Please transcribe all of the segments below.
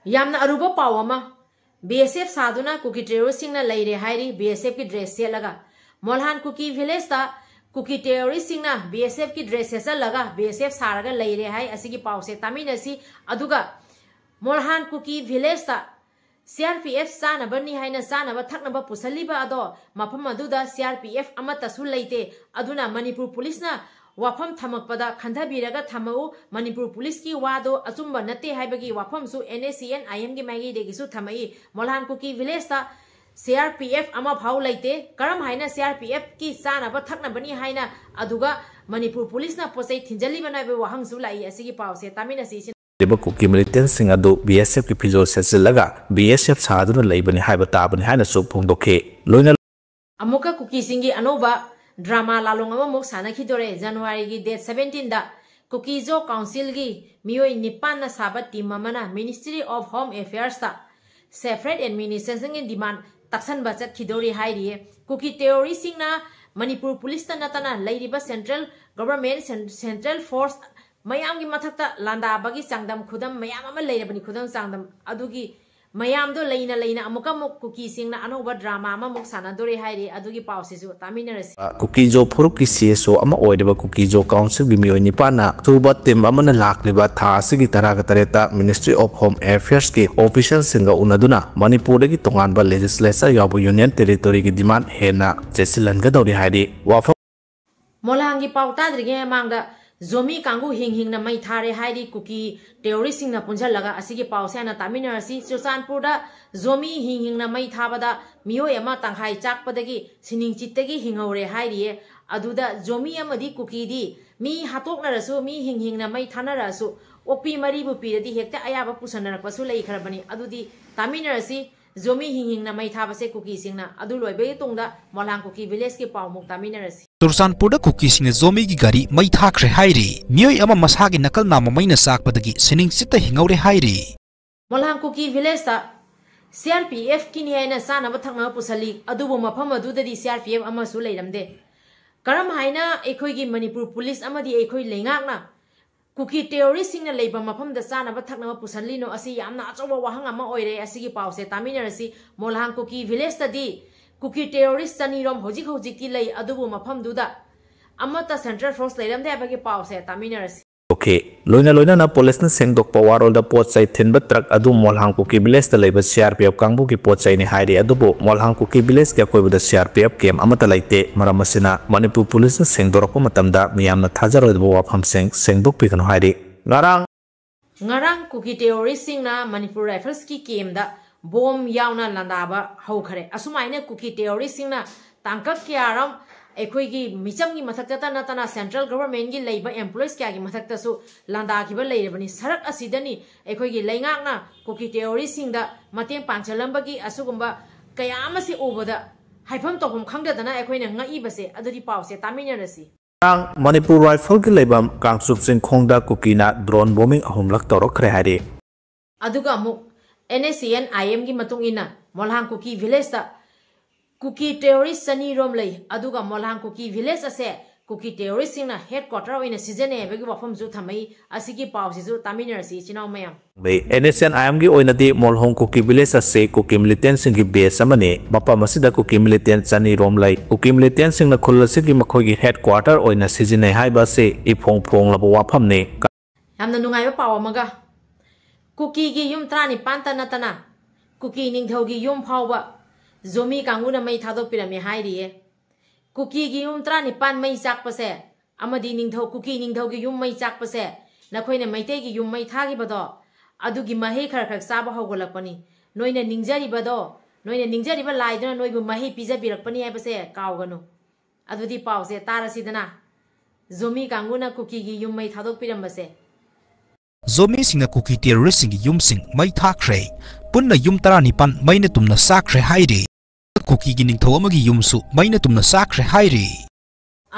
यामना Aruba पावमा BSF saduna Kuki terrorist singna leiry hairi BSF ki dress se laga molhan Kuki village ta Kuki terrorist singna BSF ki dress se laga BSF saraga leiry hai asigi pause taminasi aduga molhan Kuki village ta CRPF sanaba ni haina sanaba thaknaba pusaliba ado mafam aduda CRPF amata su leite aduna Manipur police na wafam thamakpada khandhabiraga thamau Manipur police ki wado achumba nate haibagi wafam su NACN IM gi magi de gisu thamai molhan Kuki village ta CRPF ama phau leite karam haina CRPF ki sana ba thakna bani haina aduga Manipur police na posai thinjali banai be wahang su lai asigi pause tamina si Kuki militant sing adu BSF ki pijol sesilaga BSF saduna leibani haiba tabani haina su phongdokhe loina amuka Kuki singi anoba drama lalong amamuk sanakidore January gi date 17 da Kuki jo council gi miyoi nipan na sabat team amana Ministry of Home Affairs ta separate administration gi demand taksan bachat khidori hairi Kuki terrorist singna Manipur police ta natana leiriba central government central force mayam gi mathakta landa bagi sangdam khudam mayam ama leirabani khudam sangdam adugi mayam do leina amuka muk Kuki singna anoba drama ama muk sanadore hairi adugi pausisu taminarasi Kuki jo phuruk ki CSO ama oideba Kuki jo council gi miyoi nipana thuba team amana lakliba thasi gi taraga tareta Ministry of Home Affairs ki official singa unaduna Manipur gi tonganba legislature yabu union territory gi demand hena chesilanga dori hairi wafa molhangi pauta drige mangda Zomi kangu hing na mai thary hairi Kuki terrorist singna punjalaga asigi pause na taminarasi Churchanpur da Zomi hing na mai thabada miyoi ama tanghai chakpadagi sining chittagi hingore hairi aduda Zomi amadi Kuki di mi hatoknarasu mi hing na mai thanarasu opi maribu piradi hekta ayaba pusanarapasu lei kharabani adudi taminarasi Zomi hing na mai thabase Kuki singna adu loibe tongda molhang Kuki village ki pawmuk taminarasi Churchanpur da Kuki singna Zomi gi gari mai thakre hairi miyoi ama masagi nakal nama maina sakpadagi sining chitta hingaure hairi molhang Kuki village ta CRPF kini haina sana bathakna pusali adubu mafam adudadi CRPF ama su leiramde karam haina ekhoi gi Manipur police amadi ekhoi leingakna Kuki terrorist singna leiba mafam da sana bathakna pusali no asi yamna achoba wahang ama oire asigi pause taminarasi molhang Kuki village ta di Kuki terrorist tanirom hojik ki lei adubu mafam duda amata central force leiramde abagi pause taminarasi Okay, loina na police na sengdok pawarol da pot sai thinba truck adu molhang Kuki village ta leiba CRPF kangbu ki pot sai ni hairi adubo molhang Kuki village ka koibu da CRPF kem amata laite maramasina Manipur police na sengdorako matamda miyamna thajaroi wafam sengdok pikano hairi ngarang Kuki terrorist singna Manipur rifles ki kem da bom yauna landaba haukhare asumaina Kuki terrorist singna tangkak kyaram ekhoi micham gi mathakta natana central government gi leiba employees kya gi mathakta su landa ki ba leirabani sarak asidani ekhoi gi leingak na Kuki terrorist singda mateng pangchalamba gi asugumba kayama si obada haifam tohum khangda dana ekhoi na ngai base aduri pause taminarasi Manipur rifle ki leiba kangsup sing khongda Kuki na drone bombing ahumlak torokre hairi aduga mu NACN IM gi matung ina molhang Kuki village ta Kuki terrorist sani rom lei aduga molhang Kuki village ase Kuki terrorist singna headquarter oina season bagi wafam zu thamai asigi pause zu taminarasi chinau mayam be NSN IM gi oina di molhong Kuki village ase Kuki militant sing gi base amane mapa masida Kuki militant sani rom lai Kuki militant sing na khulasi gi makhoi gi headquarter oina season haiba se ifong labo wafam ne yamna nungai ba paw amaga Kuki gi yum trani panta natana Kuki ningthau gi yum phawba Zomi kanguna mai thadok pirame hairi Kuki gi yum trani pan mai chakpase amadi ningthau Kuki ningthau gi yum mai chakpase nakhoina maitei gi yum mai thagi bado adugi mahi khar saba hogolapani noina ningjari ba laidana noibu mahi pija birakpani aibase kauganu adudi pause tarasidana Zomi kanguna Kuki gi yum mai thadok pirambase Zomi singna Kuki terrorist sing yum sing mai thakre punna yum tarani pan maina tumna sakre hairi Kuki gi ningthau amagi yumsu maina tumna sakre hairi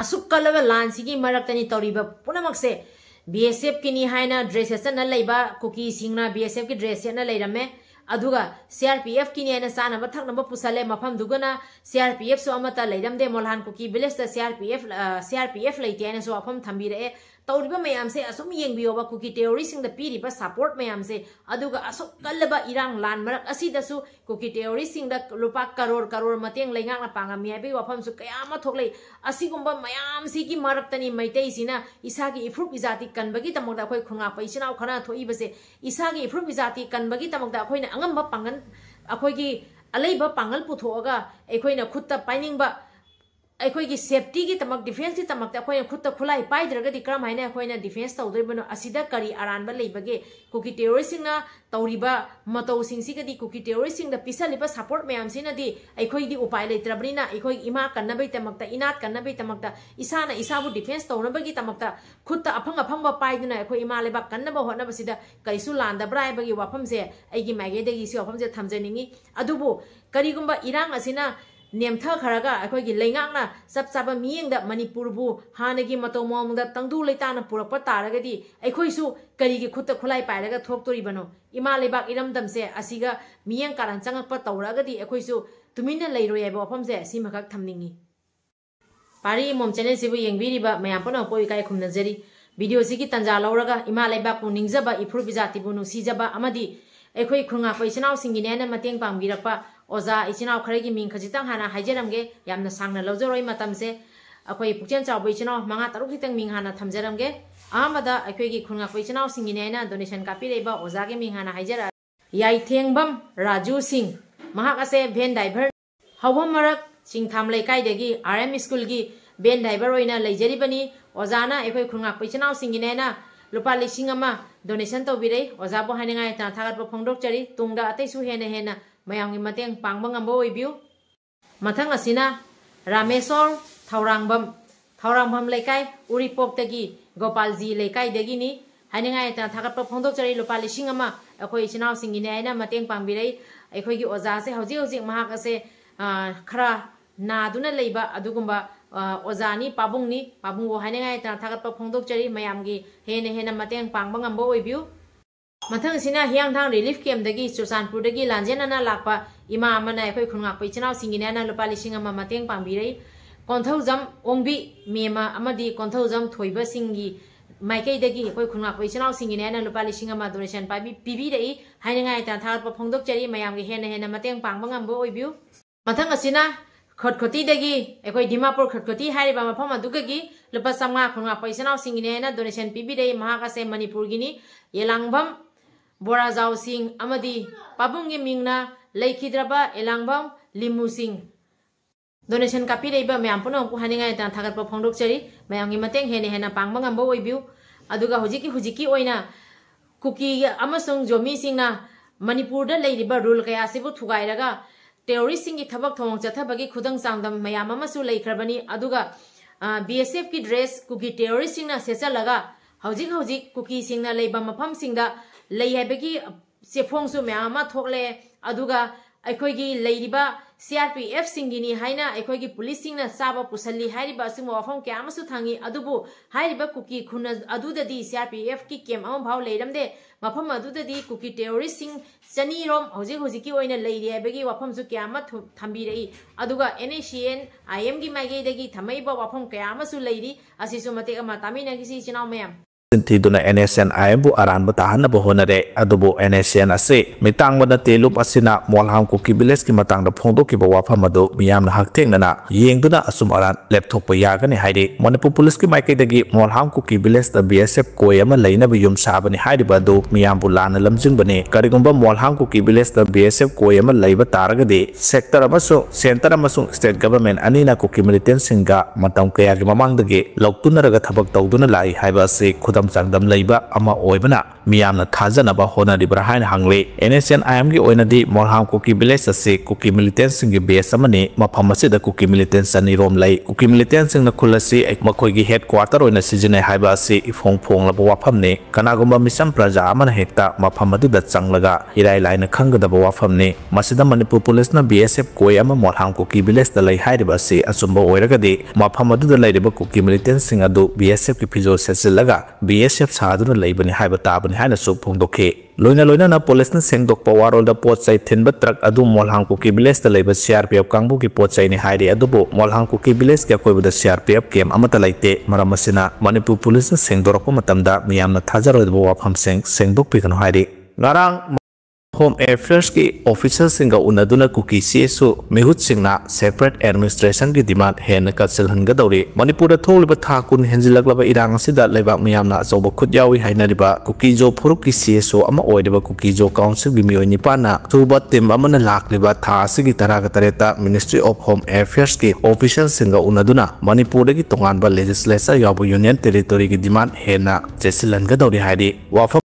asuk kalaba lansigi maraktani toriba punamakse BSF kini haina dress na leiba Kuki singna BSF ki dress na leirame aduga CRPF kini haina sana bathakna pusale mafam dugana CRPF so amata leiramde molhan Kuki village ta CRPF leite haina so afam thambire तौरिबा मयाम से असुम येंबियोबा Kuki terrorist सिंग द पीरिबा support मयाम से अदुगा असु कल्लबा इरांग लान मरक असिदसु कुकी टेरोरिस्ट सिंग द लुपा करोड़ मियेंग लेंगांगना पांगामी हाइबे वाफमसु कयामा थोकले असिगुंबा मयाम सिगी मरक्तनी मैतै सिना इसागी इफ्रुप इजाति कनबगी तमगदा अखोय खुंगा पैसिनाव खना थोइबसे इसागी इफ्रुप इजाति कनबगी तमगदा अखोयना अंगंबा पांगन अखोयगी अलेबा पांगल पुथोगा अखोयना खुत्ता पाइनिंगबा अखोयगी सेफ्टी की तमक डिफेंस की तमक अखोयना खुत्ता खुलाई पाइद्रगदी क्रम हाइना अखोयना डिफेंस तौदरिबनो असिदा करी अरानबा लेबगे कुकी टेरोरिस्ट सिंगना तौरिबा मतौ सिंगसिगदी कुकी टेरोरिस्ट सिंग द पिसलिबा सपोर्ट मयाम सिनदी अखोयदी उपाय लेत्रबनिना अखोय इमा कन्नबै तमकता इनात कन्नबै तमकता इसाना इसाबु डिफेंस तौनबगी तमकता खुत्ता अफंग पाइदुना अखोय इमा लेबा कन्नबा होनबसिदा करिसु लांदब्रा हाइबगी वाफमसे अैगी माइगेदगी सि वाफमसे थमजनिंगी अदुबु करिगुंबा इरांग असिना नेमथा खरगा अखोयगी लेंगांगना सब सब मियेंगदा मणिपुरबु हानगी मतौ मोंगदा तंगदु लेताना पुरप तारगदी अखोयसु करिगी खुत्ता खुलाई पाइरगा थोक्तोरिबनो इमा लेबाक इरमदमसे असिगा मियेंग कारण चंगकप तौरगदी अखोयसु तुमिना लेरोय हाइबा वाफमसे सिमखक थमनिंगी पारी मोम चैनल सिबु येंगबिरिबा मयाम पनो पोइ काय खुमनजरी वीडियो सिगी तंजा लौरगा इमा लेबाक पु निंगजबा इफ्रु बिजातिबु नुसिजबा अमदी अखोय खुंगा पैसनाव सिंगिनेना मतेंग पांगबिरपा ओजा इचिनाव खरगी मिंग खजितंग हाना हाइजरमगे यामना सांगना लौजरोय मतमसे अखोय पुक्चेन चाव इचिनाव मंगा तरुक खितंग मिंग हाना थमजरमगे आमदा अखोयगी खुंगा पैसनाव सिंगिनेना डोनेशन कापिरेबा ओजागे मिंग हाना हाइजरा याइथेंगबम राजू सिंह महाक असे भेन ड्राइवर हवम मरक सिंगथाम लेकाइदगी आरएम स्कूल की भेन ड्राइवर ओइना लेजरिबनी ओजाना अखोय खुंगा पैसनाव सिंगिनेना लुपा लिसिंग अमा डोनेशन तौबिरे ओजाबो हाइनगाय ता थागतबो फोंदोकचरी तुंगदा अतैसु हेना मयामगी मतेंग पांगबा ngamba oibiu mathang asina ramesor thaurangbam lekai uripok tagi gopalji lekai dagi ni haningai ta thakatpa phongdok chari lupa lising ama akhoi chinaw singine aina mateng pangbirei akhoi gi oja se hoji mahak ase khara naduna leiba adugumba ozani pabungbo haningai ta thakatpa phongdok chari mayamgi hena mateng pangba ngamba oibiu मथंग सिना हियांगथांग relief camp दगी Churachandpur दगी लांजेनना Lakpa इमा अमना अखोय खुनगा पैचनाव सिंगिनेना लुपा लिसिंग अमा मतेंग पांबिरei कोंथौजम ओंबी मेमा अमदी कोंथौजम थोइबा सिंगी माइकै दगी अखोय खुनगा पैचनाव सिंगिनेना लुपा लिसिंग अमा donation पाबी पिबिरei हाइनगाय ता थागतपा फोंदोकचरी मयामगी हेना मतेंग पांगबा ngamba ओइबिउ मथंग सिना खटखोती दगी अखोय Dimapur खटखोती हारिबा मफम अदुगगी लुपा Samga खुनगा पैचनाव सिंगिनेना donation पिबिरei महाकासे Manipur गिनी येलांगबम बोराजाव Singh अमदी पाबुंगी मिंगना लेखिद्रबा Elangbam लिमु Singh donation कापिरेबा मयाम पुनो को हानिंगाय ता थागतपा फोंदोकचरी मयामगी मतेंग हेना पांगबा ngamba ओइबिउ अदुगा हुजिकी ओइना cookie अमसुंग Zomi सिंगना मणिपुरदा लेरिबा rule कया सिबु थुगाइरगा terrorist सिंगी थबक थोंग चथबगी खुदंग चांगदम मयाम अमसु लेखरबनी अदुगा BSF की ड्रेस कुकी टेरोरिस्ट सिंगना सेचलगा हौजिक कुकी सिंगना लेबा मफम सिंगदा लई हैबगी सेफोंगसु म्यामा थोकले अदुगा अखोयगी लेरिबा CRPF सिंगिनी हाइना अखोयगी पुलिस सिंगना साबा पुसली हाइरिबा सिंगो वफम क्यामसु थांगी अदुबु हाइरिबा कुकी खुन अदुददी CRPF की केम अम भाव लेरमदे मफम अदुददी कुकी टेरोरिस्ट सिंग चनीरोम हौजिकी ओइना लेरि हैबगी वफमसु क्यामा थंबिरई अदुगा NACN IM की माइगेदगी थमैबा वफम क्यामसु लेरि असिसु मते अमा तामिनागिसि Chenab मयाम Tiduna NSN IMbu aran batahan na bohonare adubo NSN ase mitang wana telup asina molham Kuki village ki matang da phongdo ki bawa phamado miyam na haktheng na yengduna asum aran laptop pa yagani haide Manipur police ki maikai dagi molham Kuki village da BSF koyama leina bi yum sabani haide ba do miyam bu lana lamjing bane karigumba molham Kuki village da BSF koyama leiba taragade sector amaso center amaso state government anina Kuki militant singa matam kaya ki mamang dagi loktuna raga thabak tawduna lai haiba se Sangdam leiba ama oibana miyamna thajanaba honaribra haina hangle NSN IM gi oinadi molham Kuki village ase Kuki militant singi base amane mafam asida Kuki militant sani rom lai Kuki militant singna khulasi makhoi gi headquarter oina sijine haiba ase ifong laba wafamne kanagumba misam praja amana hekta mafam adu da changlaga irai laina khangdaba wafamne masida Manipur police na BSF koi ama molham Kuki village da lai haiba ase asumba oiragade mafam adu da lairiba Kuki militant sing adu BSF ki fijo sesilaga BSF saduna leibani haiba tabani haina su phongdokhe loina loina na police na sengdokpa warol da pot chai thinba truck adu molhang Kuki village da leiba CRPF kangbu ki pot chai ni hairi adubo molhang Kuki village kya koiba da CRPF kem amata laite maramasina Manipur police na sengdorappa matamda miyamna thajaroidba wafam sengdok pikano hairi ngarang Home Affairs की officials सिंगा उन्नदुना cookie CSO मिहुत सिंगना separate administration की demand है कसल हंगदौरी मणिपुर थोलिबा थाकुन हेंजिलगलबा इरांग सिदा लेबा मियामना अचौबा खुद यावी हाइनरिबा cookie जो फुरुक की सीएसओ अमा ओइदबा कुकी जो काउंसिल की मियोइ निपाना थुबा टीम अमना लाखलिबा था सिगी तरागा तरेता मिनिस्ट्री ऑफ होम अफेयर्स की officials सिंगा उन्नदुना मणिपुर की तोंगानबा लेजिस्लेचर याबु यूनियन टेरिटोरी की डिमांड हेना Jessil हंगदौरी हाइदि वाफम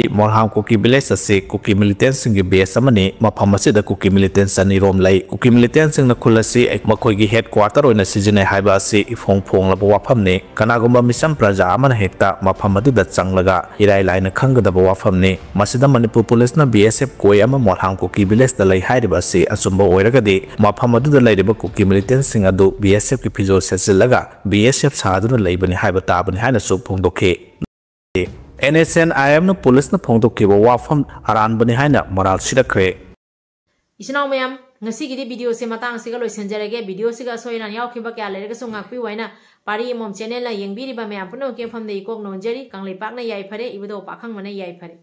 Molhang Kuki village ase Kuki militants singi base amani mafam asida Kuki militants ani rom lai Kuki militants singna khulasi makhoi gi headquarter oina sijine haiba ase ifong phong laba wafam ne kanagumba misam praja amana hekta mafam adu da changlaga irai laina khangada ba wafam ne masida Manipur police na BSF koi ama Molhang Kuki village da lai haiba ase asumba oiraga de mafam adu da laiba Kuki militants sing adu BSF ki phijo sesilaga BSF saduna laibani haiba tabani haina su phongdokhe NSNIM na police na phongdokkiba wafam aranbani haina moral sirakre Isinaw mayam ngasi gidi video se matang siga loisenjarage video siga soina yaukhiba kya lerega so ngakpi waina pari mom channel la yengbiriba mayam puno ke famde ikok nonjeri kanglei pakna yai phare ibudo pakhang mana yai phare